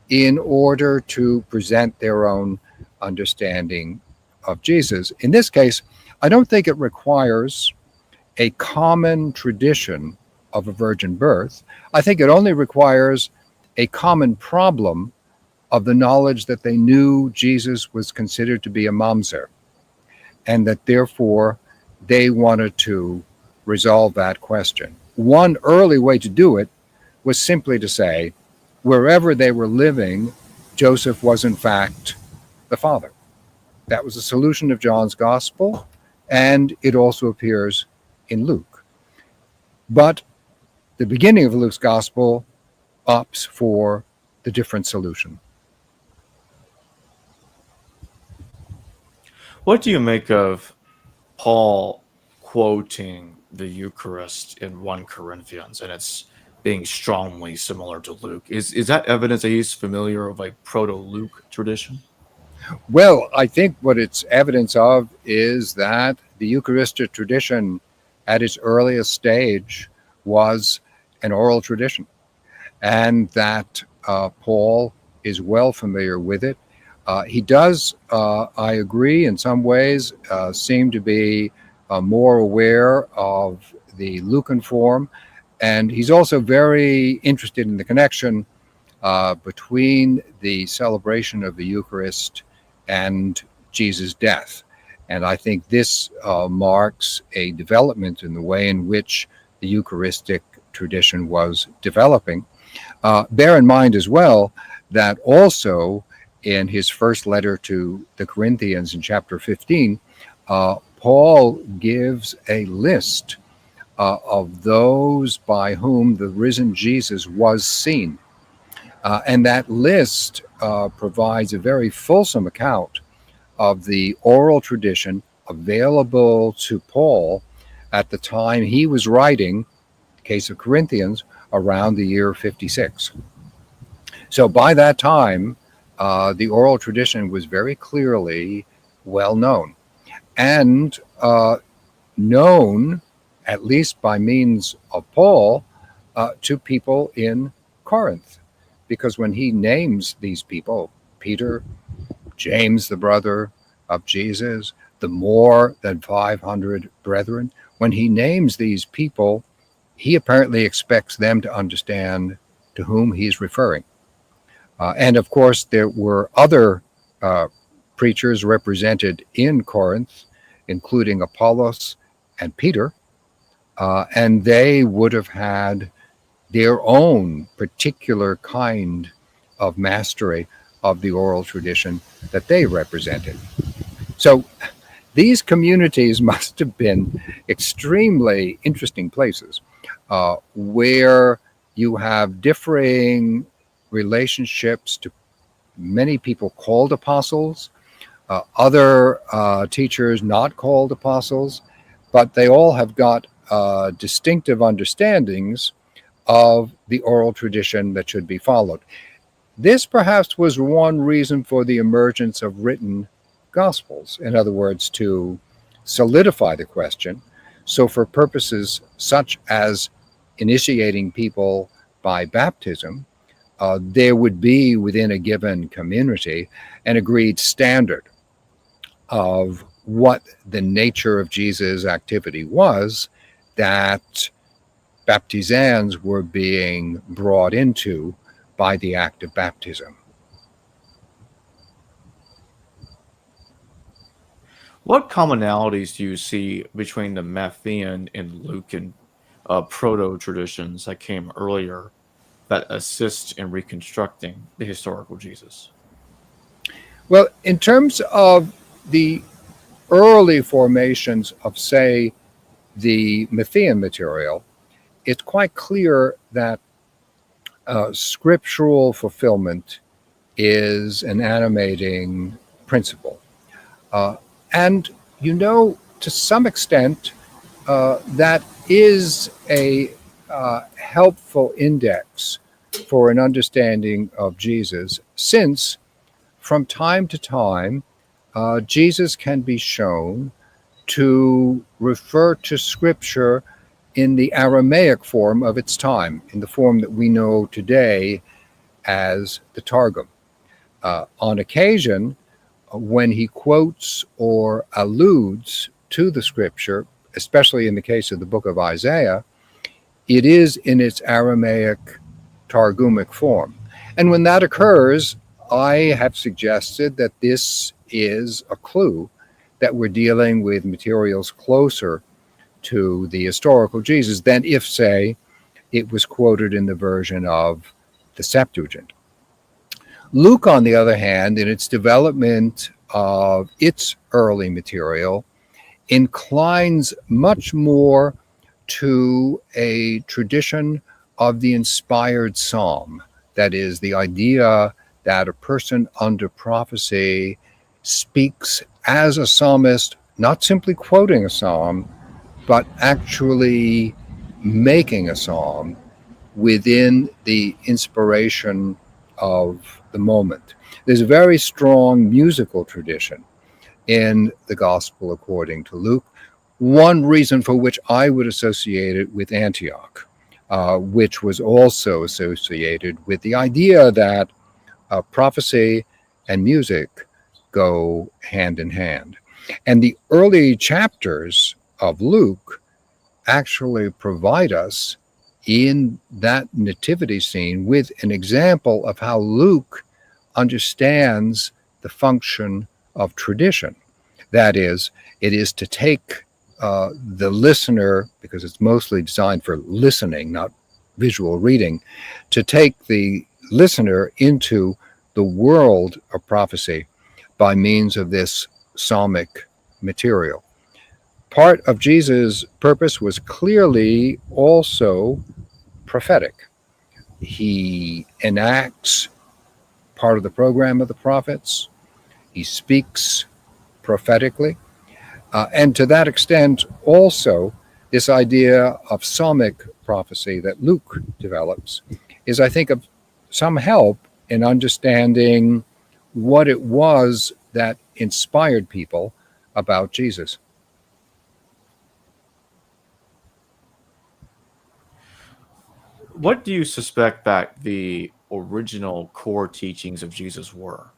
in order to present their own understanding of Jesus. In this case, I don't think it requires a common tradition of a virgin birth. I think it only requires a common problem of the knowledge that they knew Jesus was considered to be a mamzer, and that therefore they wanted to resolve that question. One early way to do it was simply to say, wherever they were living, Joseph was in fact the father. That was the solution of John's gospel, and it also appears in Luke. But the beginning of Luke's gospel opts for the different solution. What do you make of Paul quoting the Eucharist in 1 Corinthians and it's being strongly similar to Luke? Is that evidence that he's familiar of a proto Luke tradition? Well, I think what it's evidence of is that the Eucharistic tradition at its earliest stage was an oral tradition, and that Paul is well familiar with it. He does, I agree, in some ways, seem to be more aware of the Lucan form, and he's also very interested in the connection between the celebration of the Eucharist and Jesus' death. And I think this marks a development in the way in which the Eucharistic tradition was developing. Bear in mind as well that also in his first letter to the Corinthians in chapter 15, Paul gives a list of those by whom the risen Jesus was seen. And that list provides a very fulsome account of the oral tradition available to Paul at the time he was writing, the case of Corinthians, around the year 56. So by that time, the oral tradition was very clearly well known, and known, at least by means of Paul, to people in Corinth. Because when he names these people, Peter, James, the brother of Jesus, the more than 500 brethren, when he names these people, he apparently expects them to understand to whom he's referring. And of course, there were other preachers represented in Corinth, including Apollos and Peter, and they would have had their own particular kind of mastery of the oral tradition that they represented. So these communities must have been extremely interesting places where you have differing relationships to many people called apostles, other teachers not called apostles, but they all have got distinctive understandings of the oral tradition that should be followed. This perhaps was one reason for the emergence of written gospels, in other words, to solidify the question. So, for purposes such as initiating people by baptism, there would be within a given community an agreed standard of what the nature of Jesus' activity was that baptizans were being brought into by the act of baptism. What commonalities do you see between the Matthean and Lucan proto traditions that came earlier that assist in reconstructing the historical Jesus? Well, in terms of the early formations of, say, the Matthean material, it's quite clear that scriptural fulfillment is an animating principle. Uh, and, to some extent, that is a helpful index for an understanding of Jesus, since from time to time, Jesus can be shown to refer to Scripture in the Aramaic form of its time, in the form that we know today as the Targum. On occasion, when he quotes or alludes to the Scripture, especially in the case of the book of Isaiah, it is in its Aramaic Targumic form. And when that occurs, I have suggested that this is a clue that we're dealing with materials closer to the historical Jesus than if, say, it was quoted in the version of the Septuagint. Luke, on the other hand, in its development of its early material, inclines much more to a tradition of the inspired psalm. That is, the idea that a person under prophecy speaks as a psalmist, not simply quoting a psalm, but actually making a psalm within the inspiration of the moment. There's a very strong musical tradition in the Gospel according to Luke. One reason for which I would associate it with Antioch, which was also associated with the idea that prophecy and music go hand in hand. And the early chapters of Luke actually provide us in that nativity scene with an example of how Luke understands the function of tradition. That is, it is to take the listener, because it's mostly designed for listening, not visual reading, to take the listener into the world of prophecy by means of this psalmic material. Part of Jesus' purpose was clearly also prophetic. He enacts part of the program of the prophets. He speaks prophetically. And to that extent, also, this idea of psalmic prophecy that Luke develops is, I think, of some help in understanding what it was that inspired people about Jesus. What do you suspect that the original core teachings of Jesus were?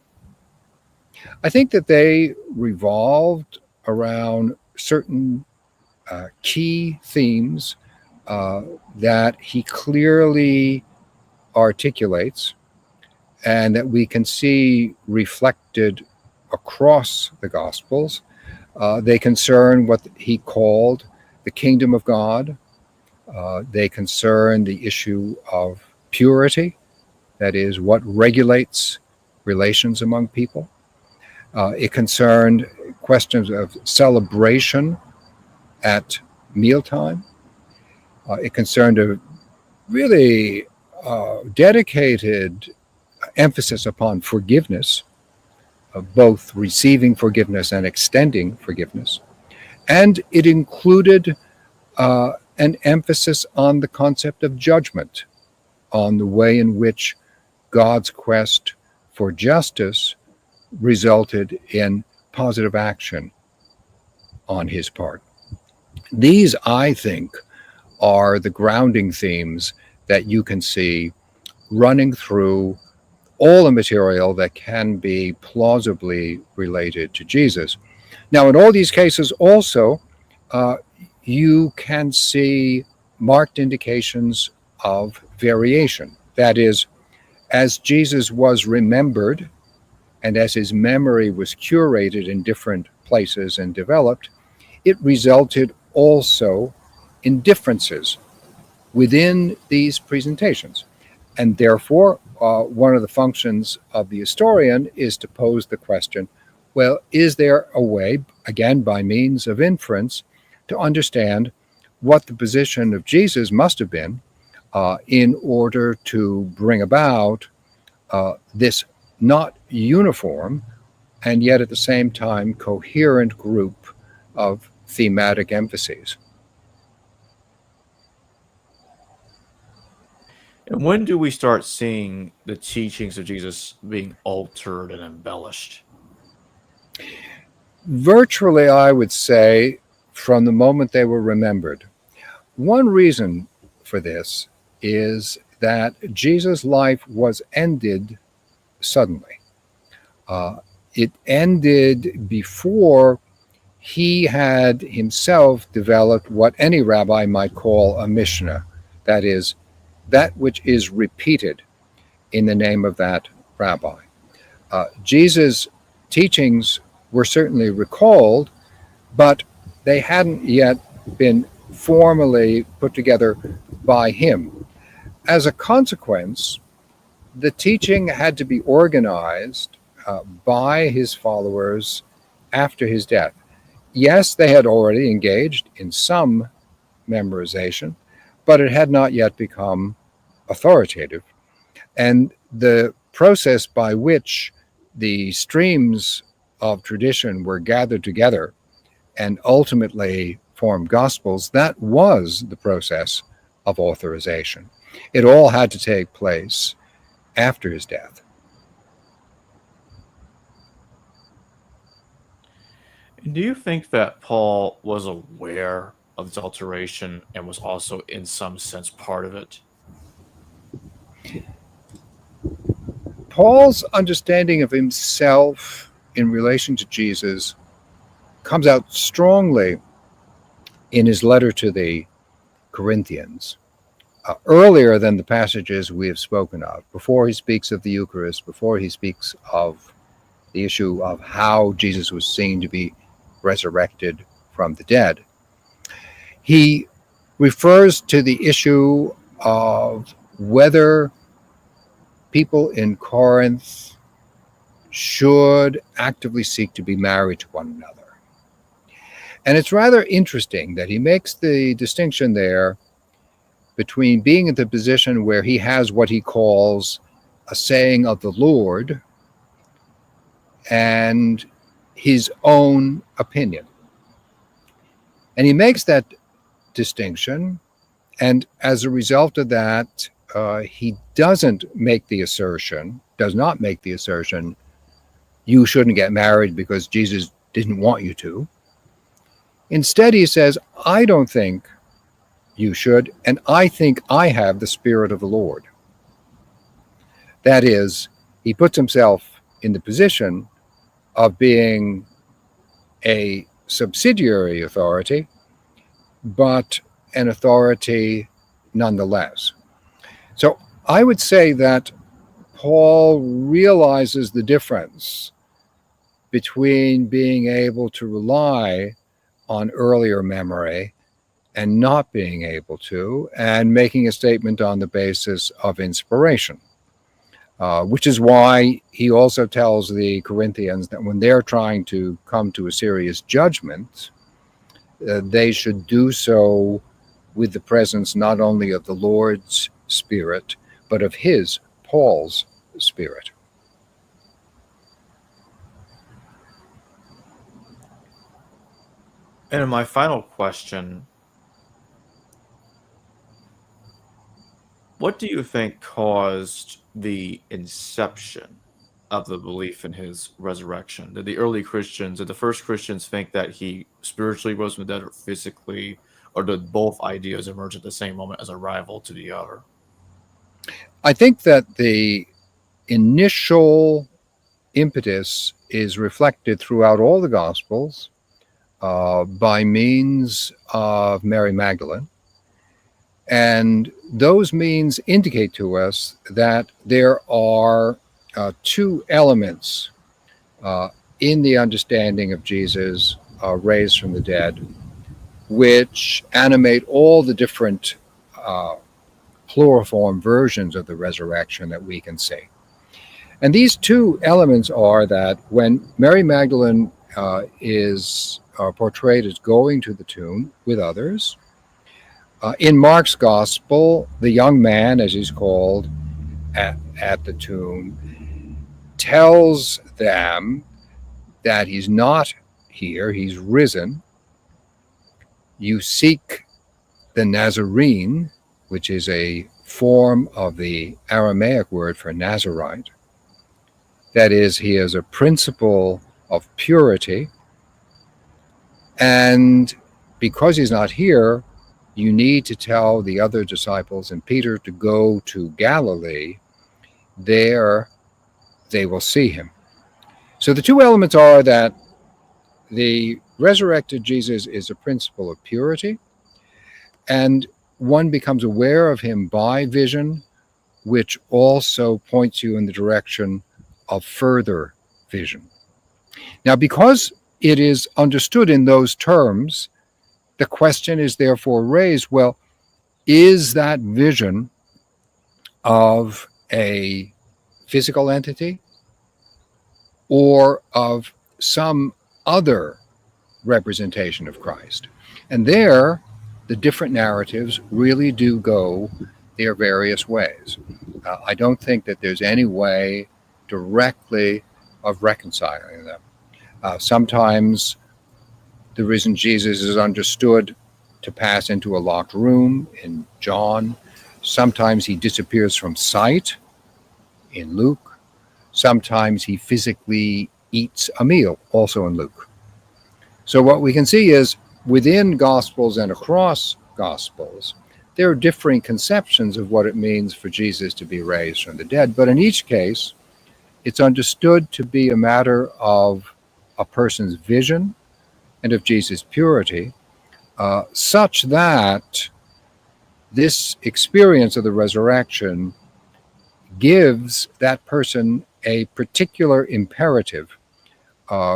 I think that they revolved around certain key themes that he clearly articulates and that we can see reflected across the Gospels. They concern what he called the kingdom of God. They concern the issue of purity, that is, what regulates relations among people. It concerned questions of celebration at mealtime. It concerned a really dedicated emphasis upon forgiveness, both receiving forgiveness and extending forgiveness. And it included an emphasis on the concept of judgment, on the way in which God's quest for justice resulted in positive action on his part. These, I think, are the grounding themes that you can see running through all the material that can be plausibly related to Jesus. Now, in all these cases, also, you can see marked indications of variation. That is, as Jesus was remembered and as his memory was curated in different places and developed, it resulted also in differences within these presentations. And therefore, one of the functions of the historian is to pose the question, well, is there a way, again, by means of inference, to understand what the position of Jesus must have been in order to bring about this not uniform and yet at the same time coherent group of thematic emphases. And when do we start seeing the teachings of Jesus being altered and embellished? Virtually, I would say, from the moment they were remembered. One reason for this is that Jesus' life was ended suddenly. It ended before he had himself developed what any rabbi might call a Mishnah, that is, that which is repeated in the name of that rabbi. Jesus' teachings were certainly recalled, but they hadn't yet been formally put together by him. As a consequence, the teaching had to be organized by his followers after his death. Yes, they had already engaged in some memorization, but it had not yet become authoritative. And the process by which the streams of tradition were gathered together and ultimately formed gospels, that was the process of authorization. It all had to take place after his death. And do you think that Paul was aware of this alteration and was also, in some sense, part of it? Paul's understanding of himself in relation to Jesus comes out strongly in his letter to the Corinthians. Earlier than the passages we have spoken of, before he speaks of the Eucharist, before he speaks of the issue of how Jesus was seen to be resurrected from the dead, he refers to the issue of whether people in Corinth should actively seek to be married to one another. And it's rather interesting that he makes the distinction there between being in the position where he has what he calls a saying of the Lord and his own opinion. And he makes that distinction, and as a result of that, he does not make the assertion, you shouldn't get married because Jesus didn't want you to. Instead, he says, I don't think you should, and I think I have the Spirit of the Lord. That is, he puts himself in the position of being a subsidiary authority, but an authority nonetheless. So I would say that Paul realizes the difference between being able to rely on earlier memory and not being able to, and making a statement on the basis of inspiration, which is why he also tells the Corinthians that when they're trying to come to a serious judgment, they should do so with the presence not only of the Lord's Spirit, but of his, Paul's, Spirit. And in my final question, what do you think caused the inception of the belief in his resurrection? Did the first Christians think that he spiritually rose from the dead or physically, or did both ideas emerge at the same moment as a rival to the other? I think that the initial impetus is reflected throughout all the Gospels by means of Mary Magdalene. And those means indicate to us that there are two elements in the understanding of Jesus raised from the dead, which animate all the different chloroform versions of the resurrection that we can see. And these two elements are that when Mary Magdalene is portrayed as going to the tomb with others, in Mark's gospel, the young man, as he's called, at the tomb, tells them that he's not here, he's risen. You seek the Nazarene, which is a form of the Aramaic word for Nazarite. That is, he is a principle of purity. And because he's not here, you need to tell the other disciples and Peter to go to Galilee. There they will see him. So the two elements are that the resurrected Jesus is a principle of purity, and one becomes aware of him by vision, which also points you in the direction of further vision. Now, because it is understood in those terms, the question is therefore raised, well, is that vision of a physical entity or of some other representation of Christ? And there, the different narratives really do go their various ways. I don't think that there's any way directly of reconciling them. Sometimes the risen Jesus is understood to pass into a locked room in John. Sometimes he disappears from sight in Luke. Sometimes he physically eats a meal, also in Luke. So what we can see is within Gospels and across Gospels, there are differing conceptions of what it means for Jesus to be raised from the dead. But in each case, it's understood to be a matter of a person's vision and of Jesus' purity, such that this experience of the resurrection gives that person a particular imperative,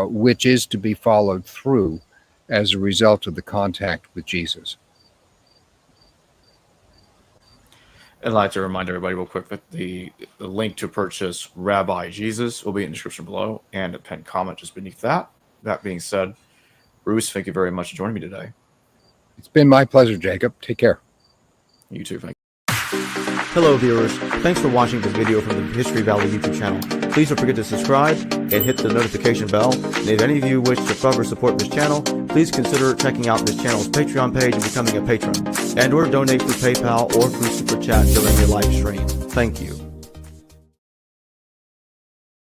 which is to be followed through as a result of the contact with Jesus. I'd like to remind everybody real quick that the link to purchase Rabbi Jesus will be in the description below and a pinned comment just beneath that. That being said, Bruce, thank you very much for joining me today. It's been my pleasure, Jacob. Take care. You too, thank you. Hello viewers, thanks for watching this video from the History Valley YouTube channel. Please don't forget to subscribe and hit the notification bell. And if any of you wish to further support this channel, please consider checking out this channel's Patreon page and becoming a patron, and or donate through PayPal or through Super Chat during your live stream. Thank you.